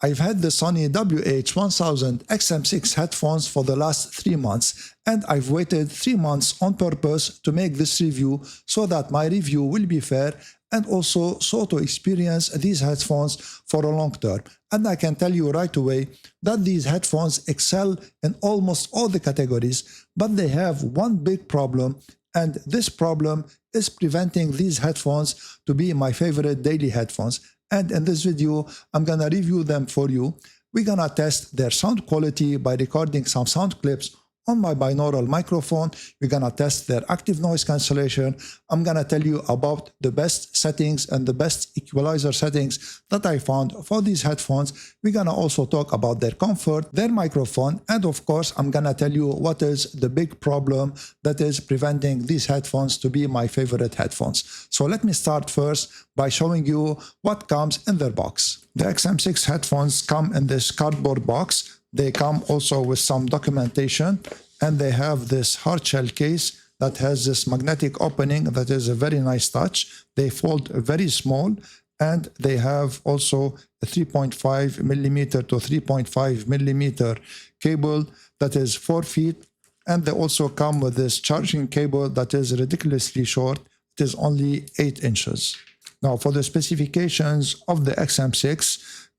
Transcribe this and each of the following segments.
I've had the Sony WH-1000 XM6 headphones for the last 3 months, and I've waited 3 months on purpose to make this review so that my review will be fair and also so to experience these headphones for a long term. And I can tell you right away that these headphones excel in almost all the categories, but they have one big problem, and this problem is preventing these headphones to be my favorite daily headphones. And in this video, I'm gonna review them for you. We're gonna test their sound quality by recording some sound clips on my binaural microphone. We're gonna test their active noise cancellation. I'm gonna tell you about the best settings and the best equalizer settings that I found for these headphones. We're gonna also talk about their comfort, their microphone, and of course, I'm gonna tell you what is the big problem that is preventing these headphones to be my favorite headphones. So let me start first by showing you what comes in their box. The XM6 headphones come in this cardboard box. They come also with some documentation, and they have this hard shell case that has this magnetic opening that is a very nice touch. They fold very small, and they have also a 3.5 millimeter to 3.5 millimeter cable that is 4 feet. And they also come with this charging cable that is ridiculously short. It is only 8 inches. Now, for the specifications of the XM6,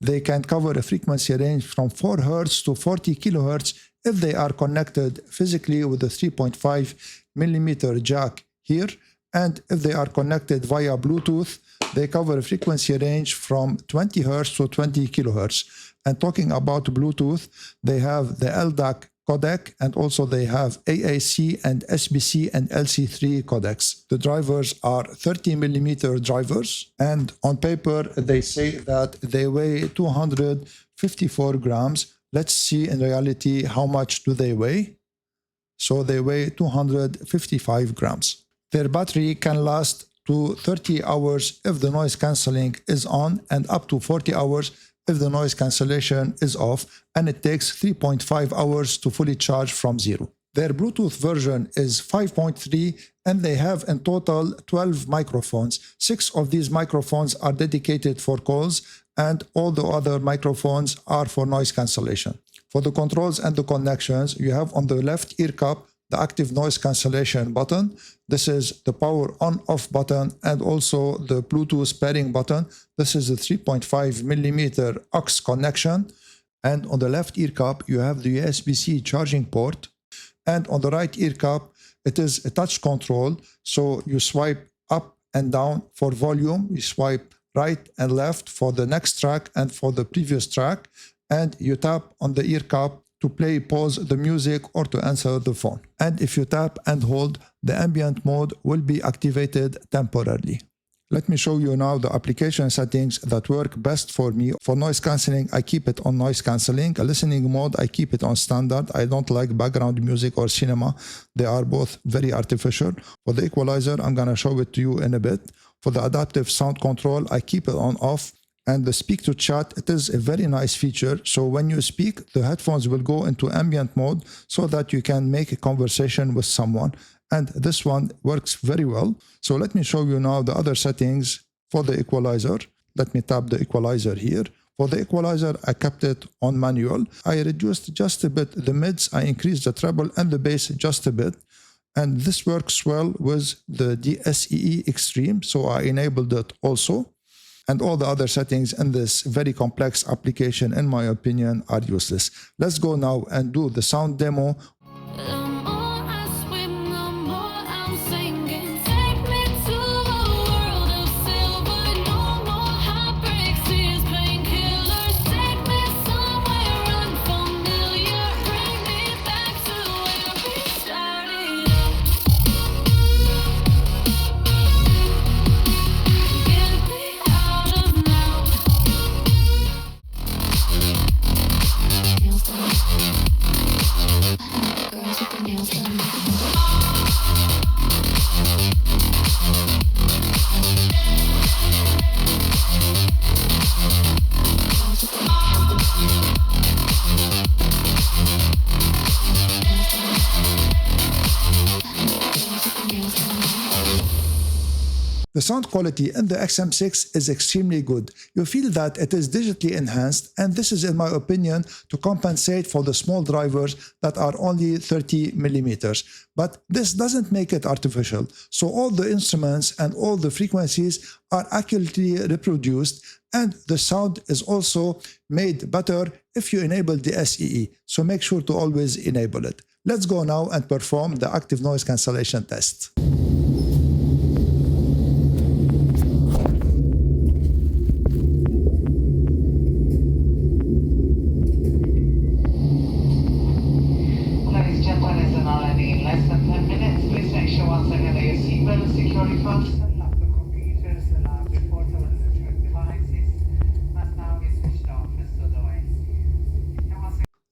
they can cover a frequency range from 4 Hz to 40 kHz if they are connected physically with a 3.5 millimeter jack here. And if they are connected via Bluetooth, they cover a frequency range from 20 Hz to 20 kHz. And talking about Bluetooth, they have the LDAC codec, and also they have AAC and SBC and LC3 codecs. The drivers are 30 millimeter drivers, and on paper they say that they weigh 254 grams. Let's see in reality how much do they weigh. So they weigh 255 grams. Their battery can last to 30 hours if the noise cancelling is on, and up to 40 hours if the noise cancellation is off, and it takes 3.5 hours to fully charge from zero. Their Bluetooth version is 5.3, and they have in total 12 microphones. 6 of these microphones are dedicated for calls, and all the other microphones are for noise cancellation. For the controls and the connections, you have on the left ear cup the active noise cancellation button. This is the power on-off button, and also the Bluetooth pairing button. This is a 3.5 millimeter aux connection. And on the left ear cup, you have the USB-C charging port. And on the right ear cup, it is a touch control. So you swipe up and down for volume. You swipe right and left for the next track and for the previous track. And you tap on the ear cup to play, pause the music, or to answer the phone. And if you tap and hold, the ambient mode will be activated temporarily. Let me show you now the application settings that work best for me. For noise cancelling, I keep it on noise cancelling. A listening mode, I keep it on standard. I don't like background music or cinema. They are both very artificial. For the equalizer, I'm gonna show it to you in a bit. For the adaptive sound control, I keep it on off. And the speak to chat, it is a very nice feature. So when you speak, the headphones will go into ambient mode so that you can make a conversation with someone. And this one works very well. So let me show you now the other settings for the equalizer. Let me tap the equalizer here. For the equalizer, I kept it on manual. I reduced just a bit the mids. I increased the treble and the bass just a bit. And this works well with the DSEE Extreme. So I enabled it also. And all the other settings in this very complex application, in my opinion, are useless. Let's go now and do the sound demo. The sound quality in the XM6 is extremely good. You feel that it is digitally enhanced, and this is in my opinion to compensate for the small drivers that are only 30 millimeters. But this doesn't make it artificial. So all the instruments and all the frequencies are accurately reproduced, and the sound is also made better if you enable the SEE. So make sure to always enable it. Let's go now and perform the active noise cancellation test.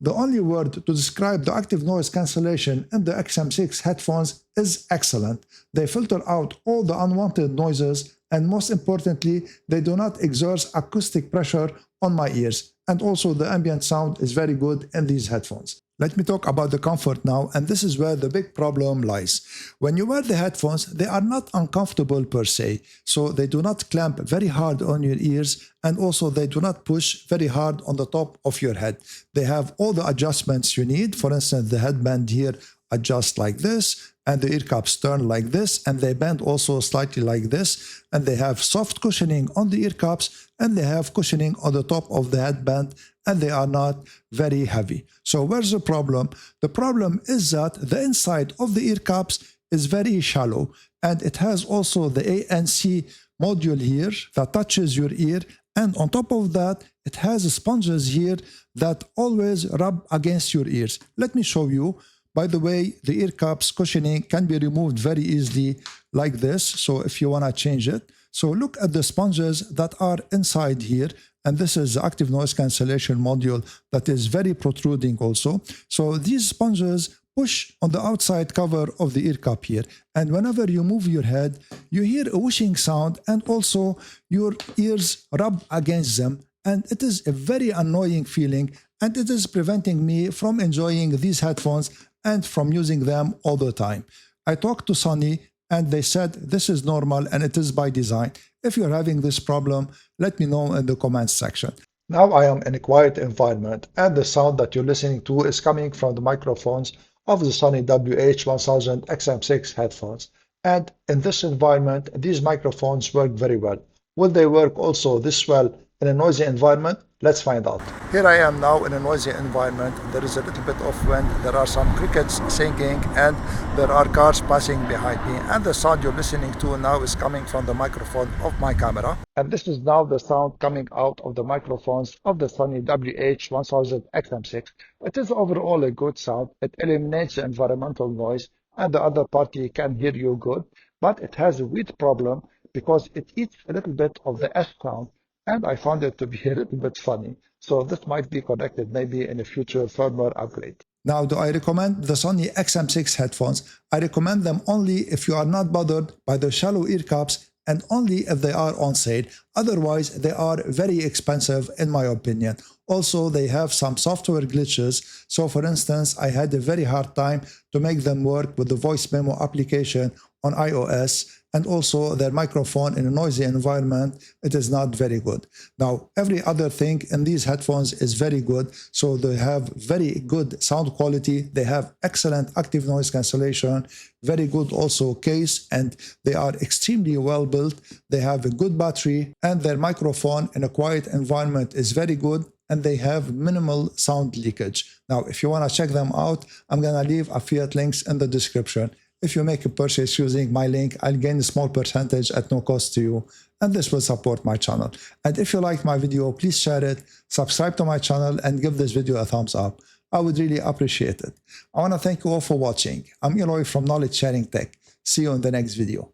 The only word to describe the active noise cancellation in the XM6 headphones is excellent. They filter out all the unwanted noises, and most importantly, they do not exert acoustic pressure on my ears. And also the ambient sound is very good in these headphones. Let me talk about the comfort now, and this is where the big problem lies. When you wear the headphones, they are not uncomfortable per se, so they do not clamp very hard on your ears, and also they do not push very hard on the top of your head. They have all the adjustments you need. For instance, the headband here adjusts like this, and the ear cups turn like this, and they bend also slightly like this, and they have soft cushioning on the ear cups, and they have cushioning on the top of the headband, and they are not very heavy. So where's the problem? The problem is that the inside of the ear cups is very shallow, and it has also the ANC module here that touches your ear, and on top of that it has sponges here that always rub against your ears. Let me show you. By the way, the ear cups cushioning can be removed very easily like this, so if you want to change it. So look at the sponges that are inside here, and this is the active noise cancellation module that is very protruding also. So these sponges push on the outside cover of the ear cup here, and whenever you move your head, you hear a whooshing sound, and also your ears rub against them, and it is a very annoying feeling, and it is preventing me from enjoying these headphones and from using them all the time. I talked to Sony, and they said this is normal and it is by design. If you're having this problem, let me know in the comments section. Now I am in a quiet environment, and the sound that you're listening to is coming from the microphones of the Sony WH-1000 XM6 headphones. And in this environment, these microphones work very well. Will they work also this well in a noisy environment? Let's find out. Here I am now in a noisy environment. There is a little bit of wind, there are some crickets singing, and there are cars passing behind me. And the sound you're listening to now is coming from the microphone of my camera. And this is now the sound coming out of the microphones of the Sony WH-1000 XM6. It is overall a good sound. It eliminates the environmental noise, and the other party can hear you good. But it has a weird problem because it eats a little bit of the S sound, and I found it to be a little bit funny. So this might be corrected maybe in a future firmware upgrade. Now, do I recommend the Sony XM6 headphones? I recommend them only if you are not bothered by the shallow ear cups, and only if they are on sale. Otherwise, they are very expensive in my opinion. Also, they have some software glitches. So for instance, I had a very hard time to make them work with the voice memo application on iOS, and also their microphone in a noisy environment, it is not very good. Now, every other thing in these headphones is very good. So they have very good sound quality, they have excellent active noise cancellation, very good also case, and they are extremely well built. They have a good battery, and their microphone in a quiet environment is very good, and they have minimal sound leakage. Now, if you want to check them out, I'm gonna leave affiliate links in the description. If you make a purchase using my link, I'll gain a small percentage at no cost to you, and this will support my channel. And if you liked my video, please share it, subscribe to my channel, and give this video a thumbs up. I would really appreciate it. I want to thank you all for watching. I'm Eloy from Knowledge Sharing Tech. See you in the next video.